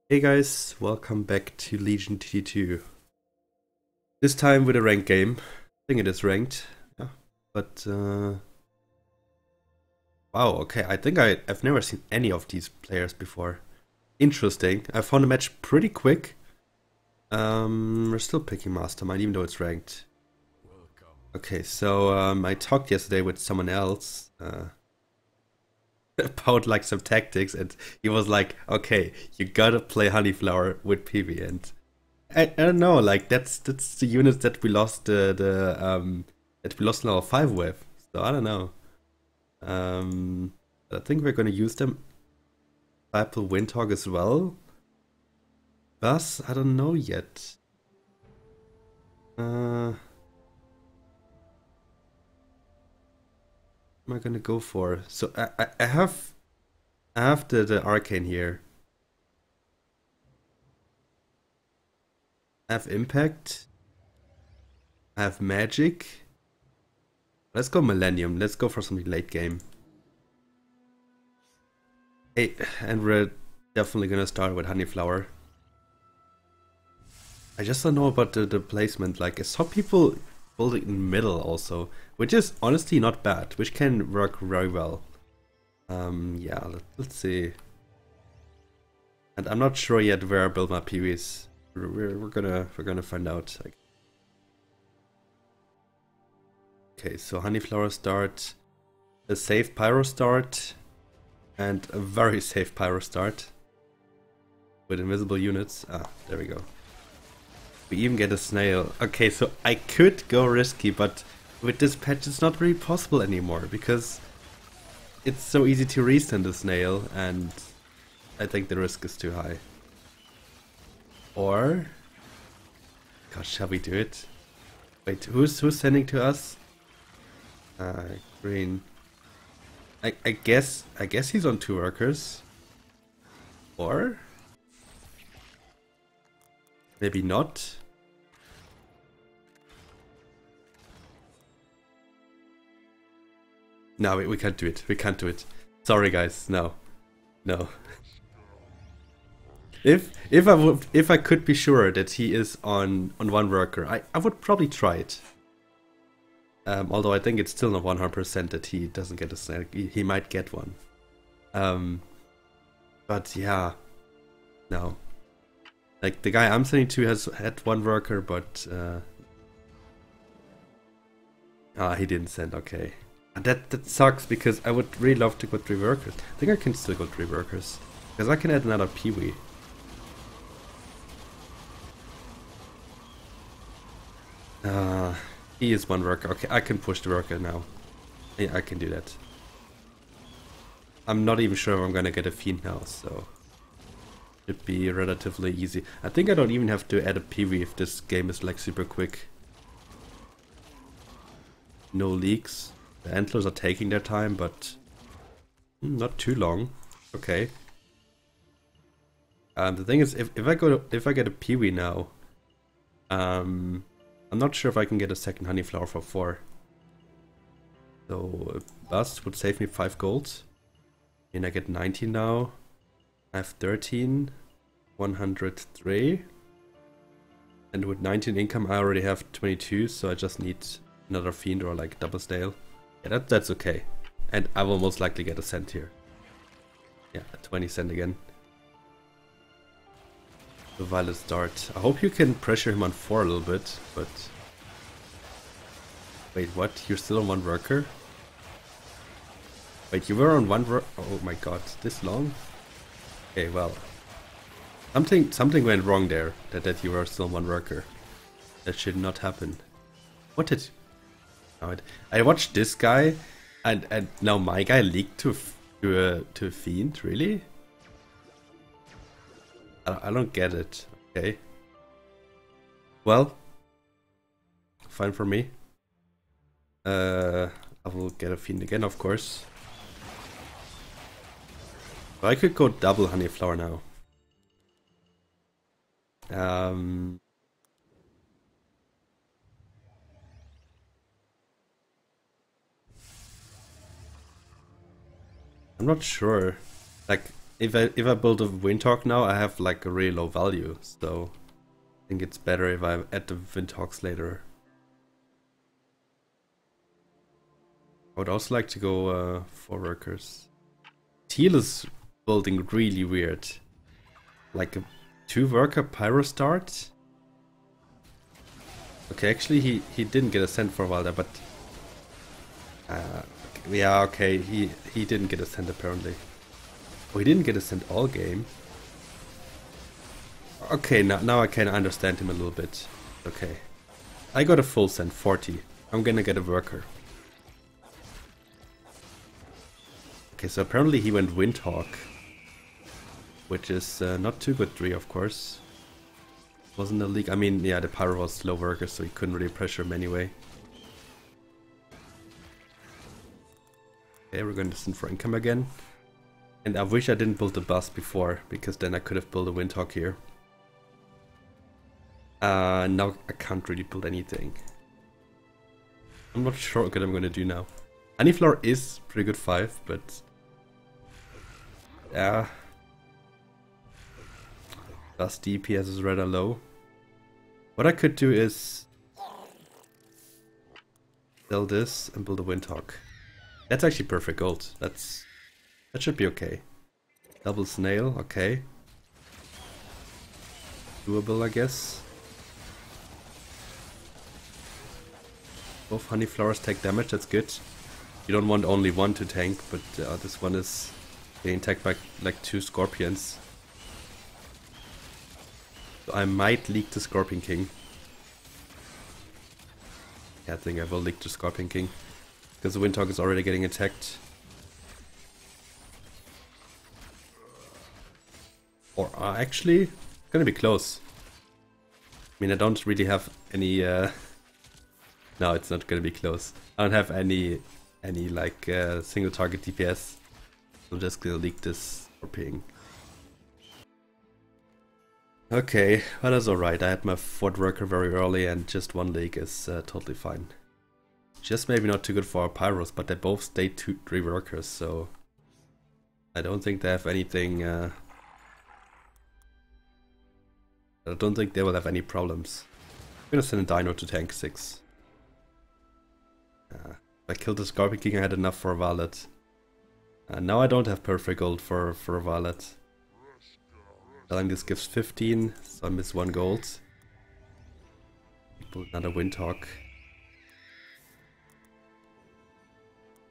Hey guys, welcome back to Legion TD2. This time with a ranked game. I think it is ranked, yeah. But wow, okay. I think I've never seen any of these players before. Interesting. I found the match pretty quick. We're still picking Mastermind, even though it's ranked. Okay, so I talked yesterday with someone else about like some tactics, and he was like, "Okay, you gotta play Honeyflower with PV," and I don't know, like that's the units that we lost that we lost in our 5 with. So I don't know. I think we're gonna use them. Apple Windhog as well. Bus, I don't know yet. What am I gonna go for? So I have the arcane here. I have impact. I have magic. Let's go Millennium. Let's go for something late game. Hey, and we're definitely gonna start with Honeyflower. I just don't know about the placement. Like, I saw people build it in middle also, which is honestly not bad, which can work very well. Yeah, let's see. And I'm not sure yet where I build my PVs. We're gonna find out. Okay, so Honeyflower start, a safe Pyro start, and a very safe Pyro start with invisible units. Ah, there we go. We even get a snail. Okay, so I could go risky, but with this patch it's not really possible anymore because it's so easy to resend the snail, and I think the risk is too high. Or, gosh, shall we do it? Wait, who's sending to us? Green. I guess he's on 2 workers. Or maybe not. No, we can't do it. We can't do it. Sorry, guys. No, no. If I could be sure that he is on 1 worker, I would probably try it. Although I think it's still not 100% that he doesn't get a snag. He might get one. But yeah, no. Like, the guy I'm sending to has had 1 worker, but he didn't send. Okay, and that sucks because I would really love to go 3 workers. I think I can still go 3 workers because I can add another Peewee. He is 1 worker. Okay, I can push the worker now. Yeah, I can do that. I'm not even sure if I'm gonna get a Fiend now, so should be relatively easy. I think I don't even have to add a PV if this game is like super quick. No leaks. The antlers are taking their time, but not too long. Okay. The thing is, if I get a PV now, I'm not sure if I can get a second Honeyflower for 4. So a bust would save me 5 gold. And I get 19 now. I have 13, 103. And with 19 income I already have 22, so I just need another Fiend or like double snail. Yeah, that's okay. And I will most likely get a cent here. Yeah, 20 cent again. The Violet start. I hope you can pressure him on 4 a little bit, but... Wait, what? You're still on 1 worker? Wait, you were on 1 worker? Oh my god, this long? Okay, well. Something went wrong there, that you were still on 1 worker. That should not happen. What did... Oh, I watched this guy, and now my guy leaked to a Fiend, really? I don't get it. Okay. Well, fine for me. I will get a Fiend again, of course. But I could go double Honeyflower now. I'm not sure. Like, if I build a Windhawk now, I have like a really low value, so I think it's better if I add the Windhawks later. I would also like to go 4 workers. Teal is building really weird. Like a 2 worker pyro start. Okay, actually he didn't get a send for a while there, but yeah, okay, he didn't get a send apparently. Oh, he didn't get a send all game. Okay, now I can understand him a little bit. Okay. I got a full send, 40. I'm gonna get a worker. Okay, so apparently he went Windhawk. Which is not too good 3, of course. Wasn't a league. I mean, yeah, the pyro was slow worker, so he couldn't really pressure him anyway. Okay, we're going to send for income again. And I wish I didn't build the bus before, because then I could have built a Windhawk here. Now I can't really build anything. I'm not sure what I'm going to do now. Honeyflower is pretty good 5, but... yeah. Plus DPS is rather low. What I could do is... sell this and build a Windhawk. That's actually perfect gold. That should be okay. Double snail, okay. Doable, I guess. Both honeyflowers take damage, that's good. You don't want only one to tank, but this one is getting attacked by like 2 scorpions. So I might leak the Scorpion King. Yeah, I think I will leak the Scorpion King. Because the Windhawk is already getting attacked. Or actually, gonna be close. I mean, I don't really have any... no, it's not gonna be close. I don't have any like single target DPS. So I'm just gonna leak this Scorpion. Okay, well that's alright. I had my 4th worker very early and just 1 league is totally fine. Just maybe not too good for our pyros, but they both stay 3 workers, so... I don't think they have anything... I don't think they will have any problems. I'm gonna send a Dino to tank 6. If I killed the Scorpion King I had enough for a Valet. Now I don't have perfect gold for a Valet. Telling this gives 15, so I miss 1 gold. Build another Windhawk.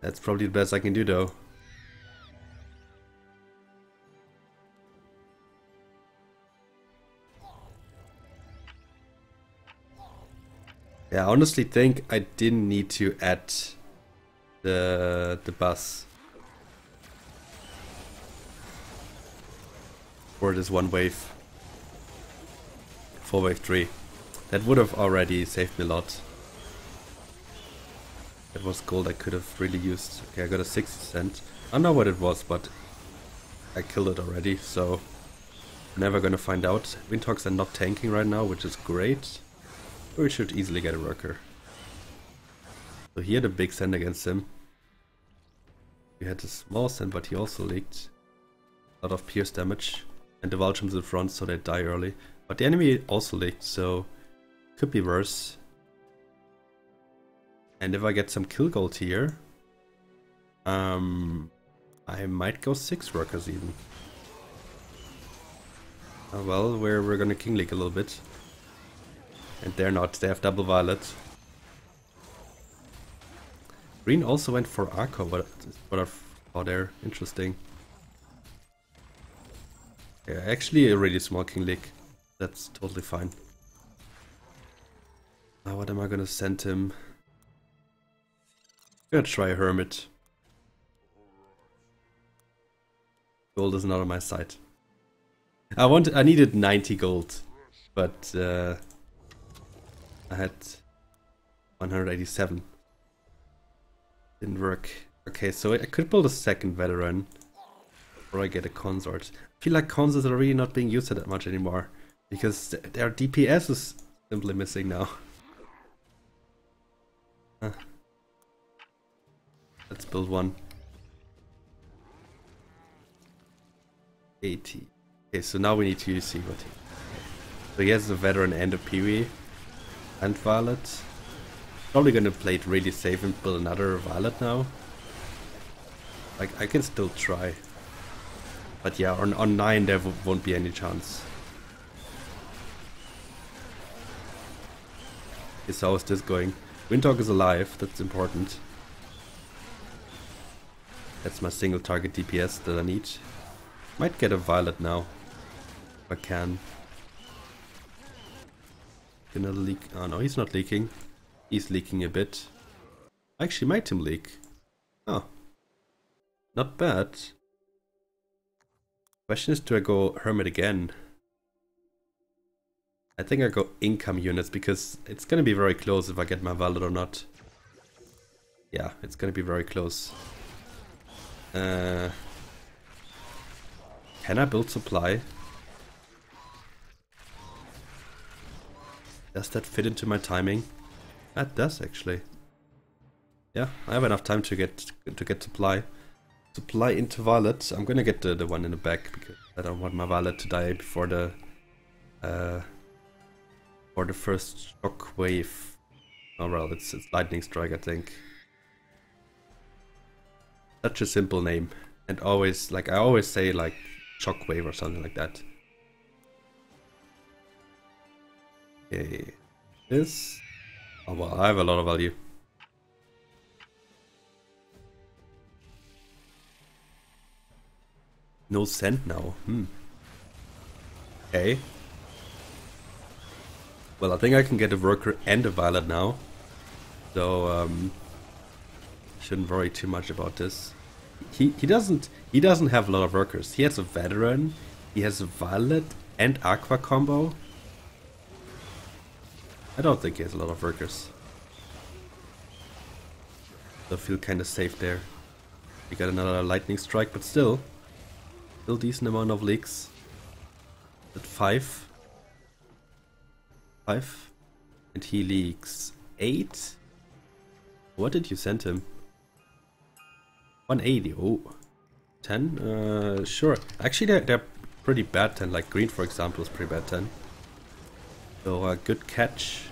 That's probably the best I can do though. Yeah, I honestly think I didn't need to add the bus for this 1 wave. For wave 3. That would have already saved me a lot. That was gold I could have really used. Okay, I got a 60 cent. I don't know what it was, but I killed it already, so we're never gonna find out. Windhawks are not tanking right now, which is great. We should easily get a worker. So he had a big send against him. We had a small send, but he also leaked a lot of pierce damage. And the Vultures in front, so they die early. But the enemy also leaked, so could be worse. And if I get some kill gold here, I might go 6 workers even. Well, we're gonna king leak a little bit. And they're not, they have double violet. Green also went for Arco, what I thought there, interesting. Yeah, actually a really small king leak. That's totally fine. Now what am I gonna send him? I'm gonna try a hermit. Gold is not on my side. I needed 90 gold, but I had 187. Didn't work. Okay, so I could build a 2nd veteran, or I get a consort. I feel like consorts are really not being used that much anymore, because their DPS is simply missing now. Let's build 1. 80. Okay, so now we need to see what he... So he has a veteran and a Pee-wee and Violet. Probably gonna play it really safe and build another Violet now. Like, I can still try. But yeah, on 9 there won't be any chance. Okay, so how is this going? Windhawk is alive, that's important. That's my single target DPS that I need. Might get a Violet now. If I can. Gonna leak. Oh no, he's not leaking. He's leaking a bit. I actually made him leak. Oh. Not bad. Question is, do I go Hermit again? I think I go income units because it's gonna be very close if I get my Violet or not. Yeah, it's gonna be very close. Can I build supply? Does that fit into my timing? That does actually. Yeah, I have enough time to get supply. Supply into Violet. I'm gonna get the one in the back because I don't want my Violet to die before the first shock wave. Oh well, it's lightning strike, I think. Such a simple name, and always I always say like shockwave or something like that. Okay, this. Oh well, I have a lot of value. No cent now. Okay. Well, I think I can get a worker and a Violet now, so shouldn't worry too much about this. He doesn't have a lot of workers. He has a veteran, he has a Violet and Aqua combo. I don't think he has a lot of workers. So I feel kind of safe there. We got another lightning strike, but still decent amount of leaks. At 5, and he leaks 8. What did you send him? 180. Oh, 10. Sure. Actually, they're pretty bad 10. Like green, for example, is pretty bad 10. So good catch.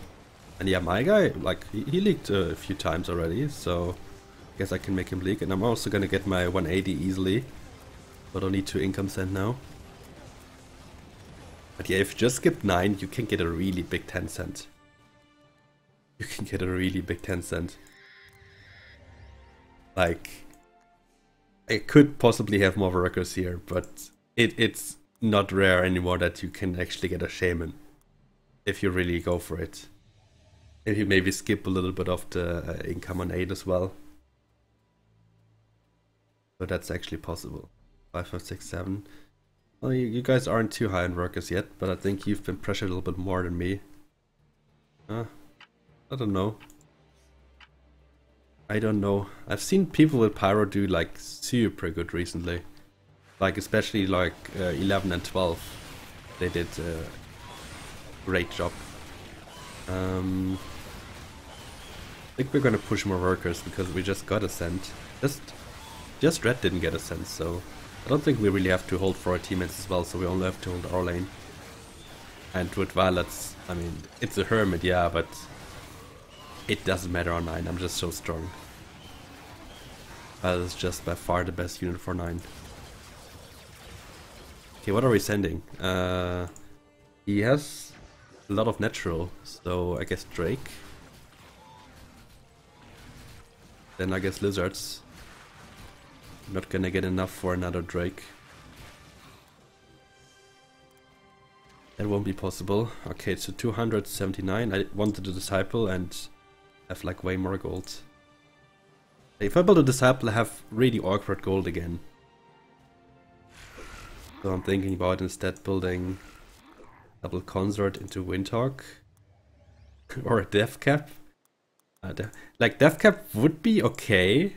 And yeah, my guy, like he leaked a few times already, so I guess I can make him leak. And I'm also gonna get my 180 easily. But I don't need to income send now. But yeah, if you just skip 9, you can get a really big 10 cent. You can get a really big 10 cent. Like, I could possibly have more workers here, but it's not rare anymore that you can actually get a shaman. If you really go for it. If you maybe skip a little bit of the income on 8 as well. So that's actually possible. 5, 5, 6, 7. Well, you guys aren't too high in workers yet, but I think you've been pressured a little bit more than me. I don't know. I don't know. I've seen people with Pyro do like super good recently. Like especially like 11 and 12. They did a great job. I think we're gonna push more workers because we just got a cent. Just Red didn't get a cent, so I don't think we really have to hold for our teammates as well, so we only have to hold our lane. And with Violets, I mean, it's a Hermit, yeah, but it doesn't matter on 9, I'm just so strong. Violet is just by far the best unit for 9. Okay, what are we sending? He has a lot of natural, so I guess Drake. Then I guess Lizards. Not gonna get enough for another Drake. That won't be possible. Okay, so 279. I wanted a Disciple and have like way more gold. If I build a Disciple, I have really awkward gold again. So I'm thinking about instead building double Consort into Windhawk. Or a Death Cap. Like Death Cap would be okay.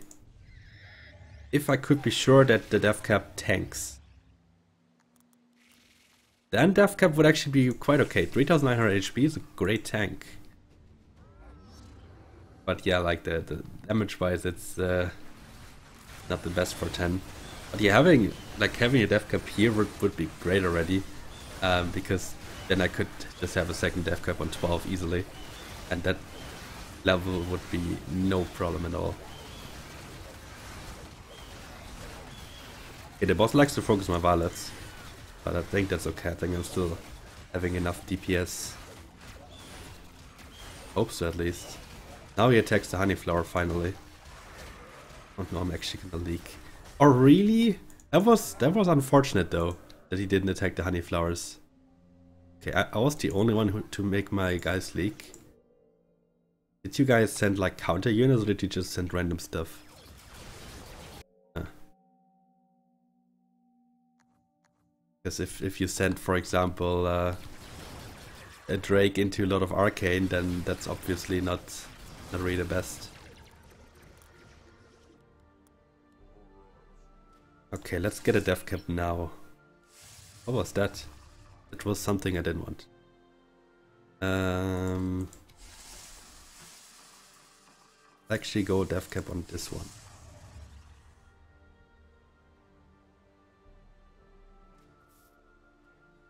If I could be sure that the Death Cap tanks. Then Death Cap would actually be quite okay. 3900 HP is a great tank. But yeah, like the damage wise, it's not the best for 10. But yeah, having a death cap here would be great already, because then I could just have a second death cap on 12 easily, and that level would be no problem at all. Okay, the boss likes to focus my violets, but I think that's okay. I think I'm still having enough DPS. Hope so, at least. Now he attacks the honeyflower finally. Oh no, I'm actually gonna leak. Oh really? That was unfortunate though, that he didn't attack the honeyflowers. Okay, I was the only one to make my guys leak. Did you guys send like counter units, or did you just send random stuff? Because if you send, for example, a Drake into a lot of arcane, then that's obviously not really the best. Okay, let's get a death cap now. What was that? It was something I didn't want. Actually go death cap on this one.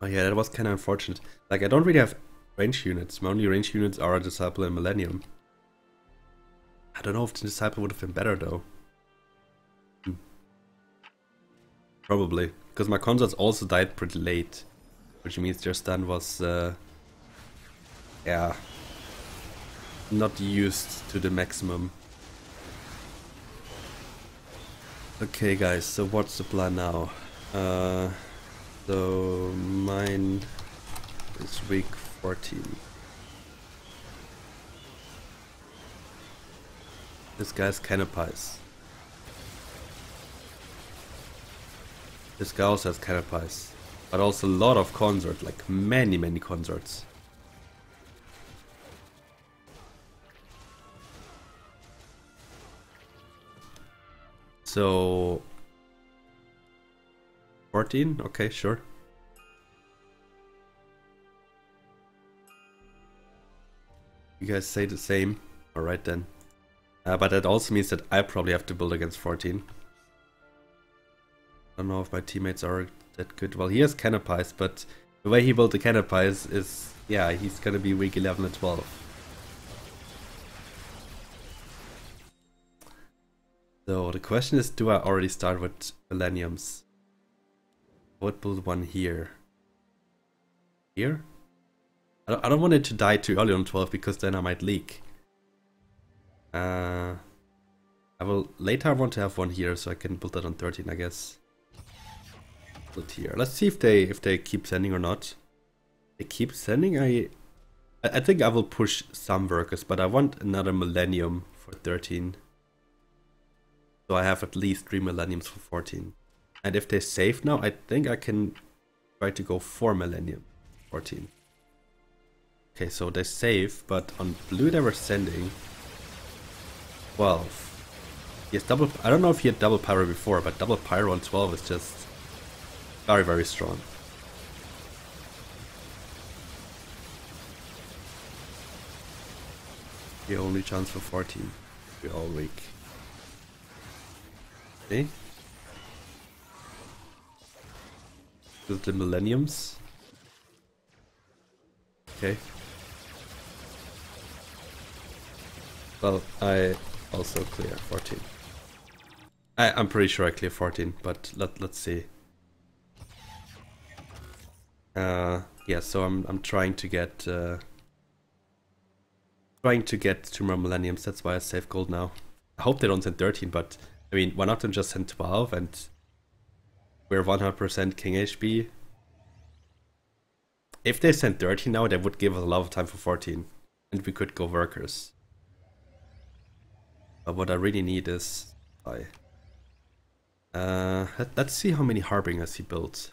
Oh yeah, that was kind of unfortunate. Like, I don't really have range units. My only range units are a Disciple and Millennium. I don't know if the Disciple would have been better though. Probably, because my consorts also died pretty late, which means their stun was, yeah, not used to the maximum. Okay guys, so what's the plan now? So mine is week 14. This guy's canopies. This guy also has canopies, but also a lot of consorts, like many consorts. So 14? Okay, sure. You guys say the same. Alright then. But that also means that I probably have to build against 14. I don't know if my teammates are that good. Well, he has canopies, but the way he built the canopies is, yeah, he's gonna be week 11 and 12. So the question is, do I already start with Millenniums? I would build one here. Here? I don't want it to die too early on 12, because then I might leak. Later I want to have one here, so I can build that on 13, I guess. Build here. Let's see if they keep sending or not. They keep sending. I think I will push some workers, but I want another Millennium for 13. So I have at least 3 Millenniums for 14. And if they save now, I think I can try to go 4 Millennium 14. Okay, so they save, but on blue they were sending 12. Yes, double. I don't know if he had double pyro before, but double pyro on 12 is just very strong. The only chance for 14. We're all weak. Okay. With the Millenniums. Okay. Well, I also clear 14. I'm pretty sure I clear 14, but let's see. Yeah, so I'm trying to get 2 more Millenniums. That's why I save gold now. I hope they don't send 13, but I mean, why not then just send 12 and we're 100% King HP. If they send 13 now, they would give us a lot of time for 14, and we could go workers. But what I really need is let's see how many Harbingers he built.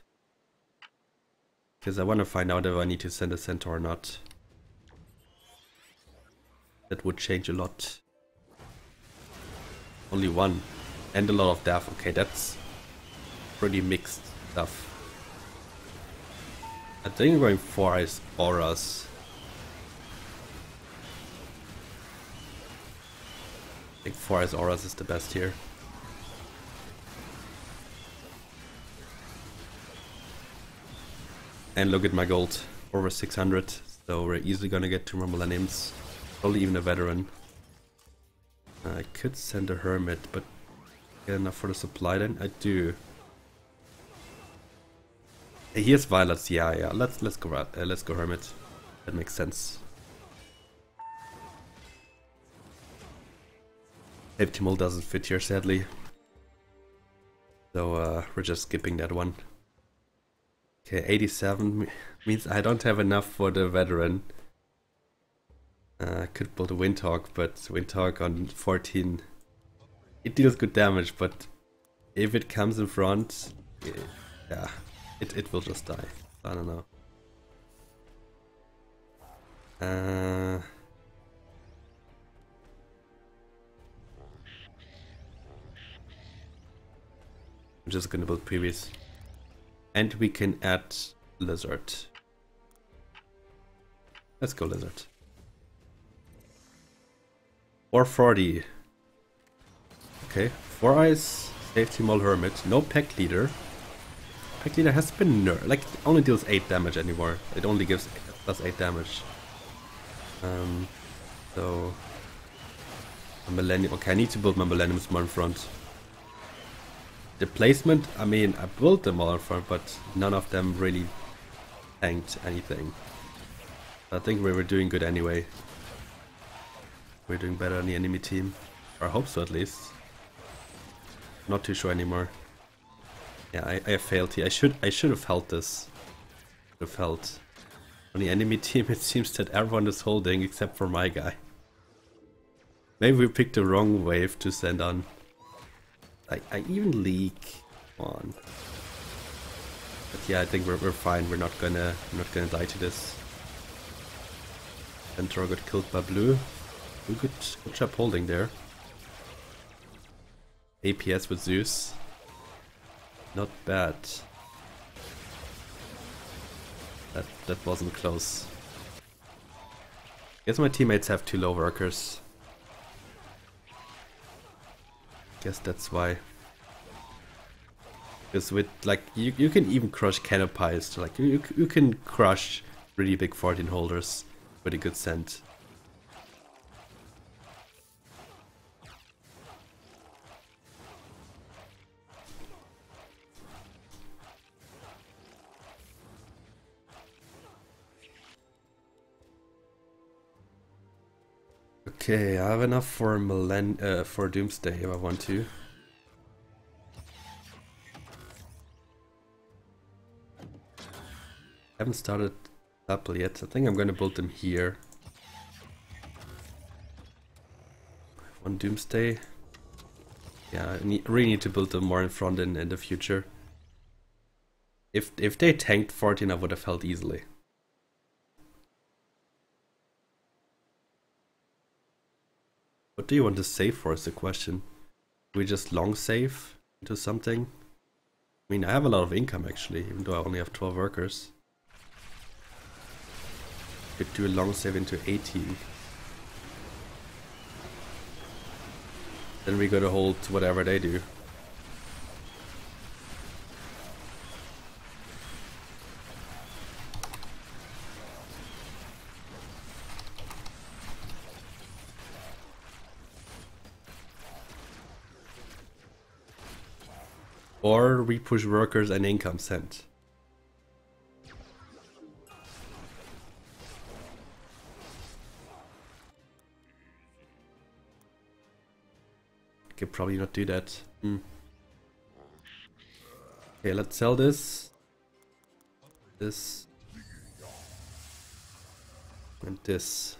Because I want to find out if I need to send a Centaur or not. That would change a lot. Only 1. And a lot of death. Okay, that's pretty mixed stuff. I think I'm going 4 Eyes Auras. I think 4 Eyes Auras is the best here. And look at my gold, over 600. So we're easily gonna get 2 more millenniums. Probably even a veteran. I could send a hermit, but get enough for the supply then? I do. Here's violets, yeah. Let's go hermit. That makes sense. Optimal doesn't fit here, sadly. So we're just skipping that one. Okay, 87 means I don't have enough for the veteran. Could build a Windhawk, but Windhawk on 14, it deals good damage, but if it comes in front, yeah, it will just die. I don't know. I'm just gonna build previous. And we can add lizard. Let's go lizard. 440. Okay, 4 eyes, safety mole hermit, no pack leader. Pack leader has been nerfed, like it only deals 8 damage anymore. It only gives plus 8 damage. So a millennium. Okay, I need to build my millenniums more in front. The placement, I mean, I built them all in front, but none of them really tanked anything. I think we were doing good anyway. We're doing better than the enemy team. Or I hope so, at least. Not too sure anymore. Yeah, I failed here. I should have held this. Should have held. On the enemy team, it seems that everyone is holding except for my guy. Maybe we picked the wrong wave to send on. I even leak on. But yeah, I think we're fine. We're not gonna die to this. Centaur got killed by blue. Good job holding there. APS with Zeus. Not bad. That wasn't close. Guess my teammates have 2 low workers. Guess that's why. Because with like you can even crush canopies. Like you can crush really big 14 holders with a good scent. Okay, I have enough for for Doomsday if I want to. Haven't started Apple yet. I think I'm gonna build them here. One Doomsday. Yeah, I really need to build them more in front in the future. If they tanked 14, I would have held easily. What do you want to save for is the question. Do we just long save into something? I mean, I have a lot of income actually, even though I only have 12 workers. Could do a long save into 18. Then we gotta hold whatever they do. Or we push workers and income sent. Could probably not do that. Okay, let's sell this. This. And this.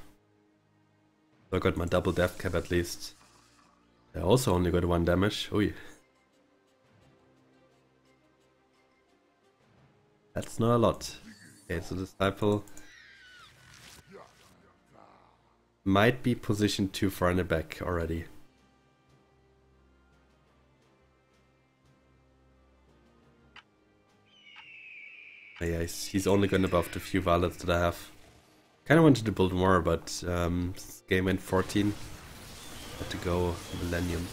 So I got my double death cap at least. I also only got 1 damage. Oi. That's not a lot. Okay, so Disciple might be positioned too far in the back already. Oh yeah, he's only gone above the few violets that I have. Kinda wanted to build more, but game went 14. Had to go Millennium.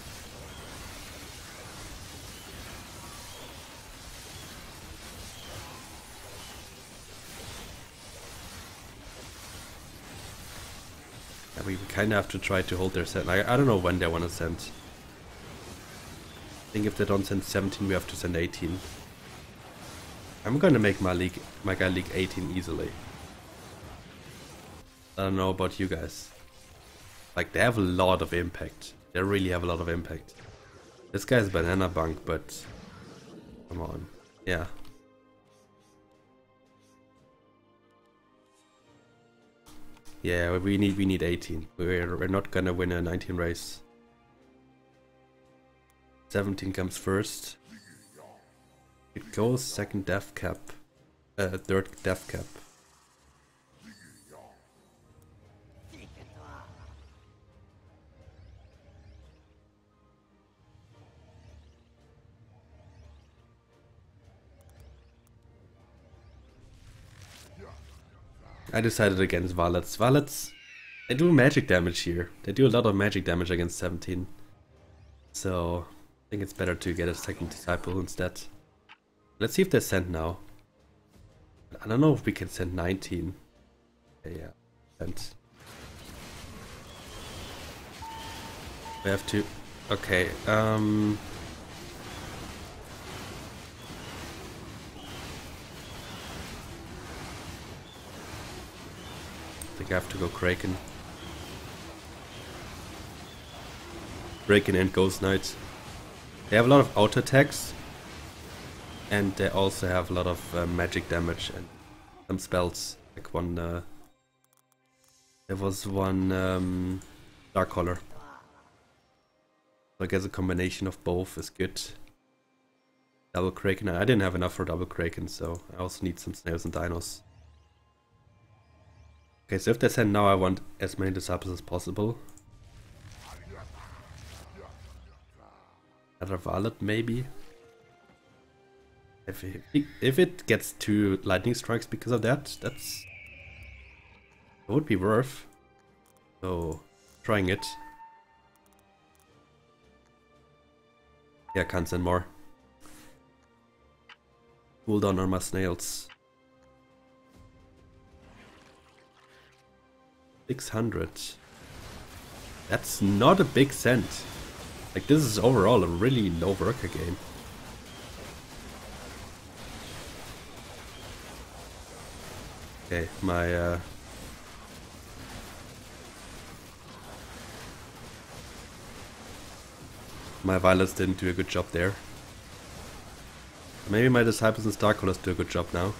We kind of have to try to hold their send. I don't know when they want to send. I think if they don't send 17, we have to send 18. I'm gonna make my guy league 18 easily. I don't know about you guys. Like, they have a lot of impact. They really have a lot of impact. This guy's banana bunk, but come on, yeah. Yeah, we need 18. We're not gonna win a 19 race. 17 comes first. It goes second death cap, third death cap. I decided against Valets. Valets, they do magic damage here. They do a lot of magic damage against 17. So I think it's better to get a second disciple instead. Let's see if they send now. I don't know if we can send 19. Yeah, send. We have to. Okay. I think I have to go Kraken. Kraken and Ghost Knight. They have a lot of auto attacks. And they also have a lot of magic damage and some spells. Like one... there was one Dark Color. So I guess a combination of both is good. Double Kraken. I didn't have enough for double Kraken, so I also need some snails and dinos. Okay, so if they send now, I want as many disciples as possible. Another Valet, maybe. If it gets 2 lightning strikes because of that, it would be worth. So, trying it. Yeah, can't send more. Cool down on my snails. 600. That's not a big send. Like, this is overall a really low worker game. Okay, my violets didn't do a good job there. Maybe my disciples and Star Colors do a good job now.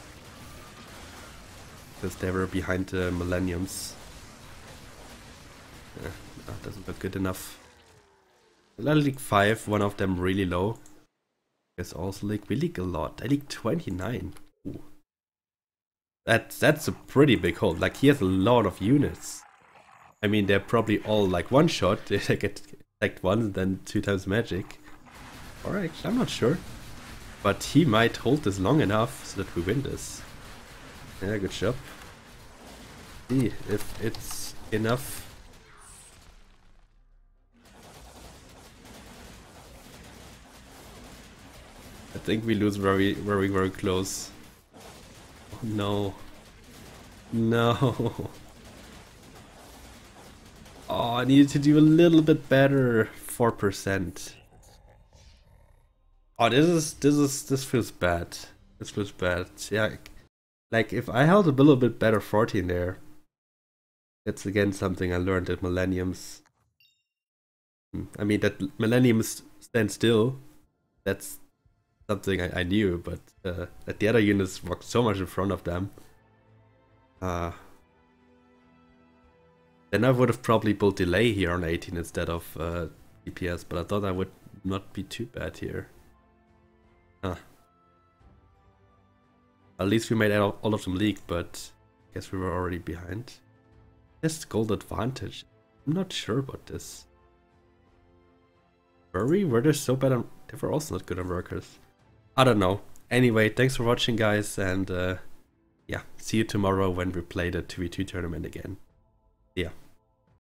Because they were behind the Millenniums. Yeah, that doesn't look good enough. I league 5, one of them really low. Guess also we league a lot. I league 29. Ooh. That's a pretty big hold. Like, he has a lot of units. I mean, they're probably all like one shot. They get attacked once and then 2 times magic. Alright, I'm not sure. But he might hold this long enough so that we win this. Yeah, good job. See if it's enough. I think we lose very, very, very close. Oh, no. No. Oh, I needed to do a little bit better. 4%. Oh, this feels bad. This feels bad. Yeah, like if I held a little bit better 14 there. That's again something I learned at Millenniums. I mean, that Millenniums stand still. That's something I knew, but that the other units walked so much in front of them. Then I would have probably built delay here on 18 instead of DPS, but I thought I would not be too bad here. At least we made all of them leak, but I guess we were already behind. This gold advantage. I'm not sure about this. Were they so bad on... They were also not good on workers. I don't know. Anyway, thanks for watching, guys, and yeah, see you tomorrow when we play the 2v2 tournament again. Yeah.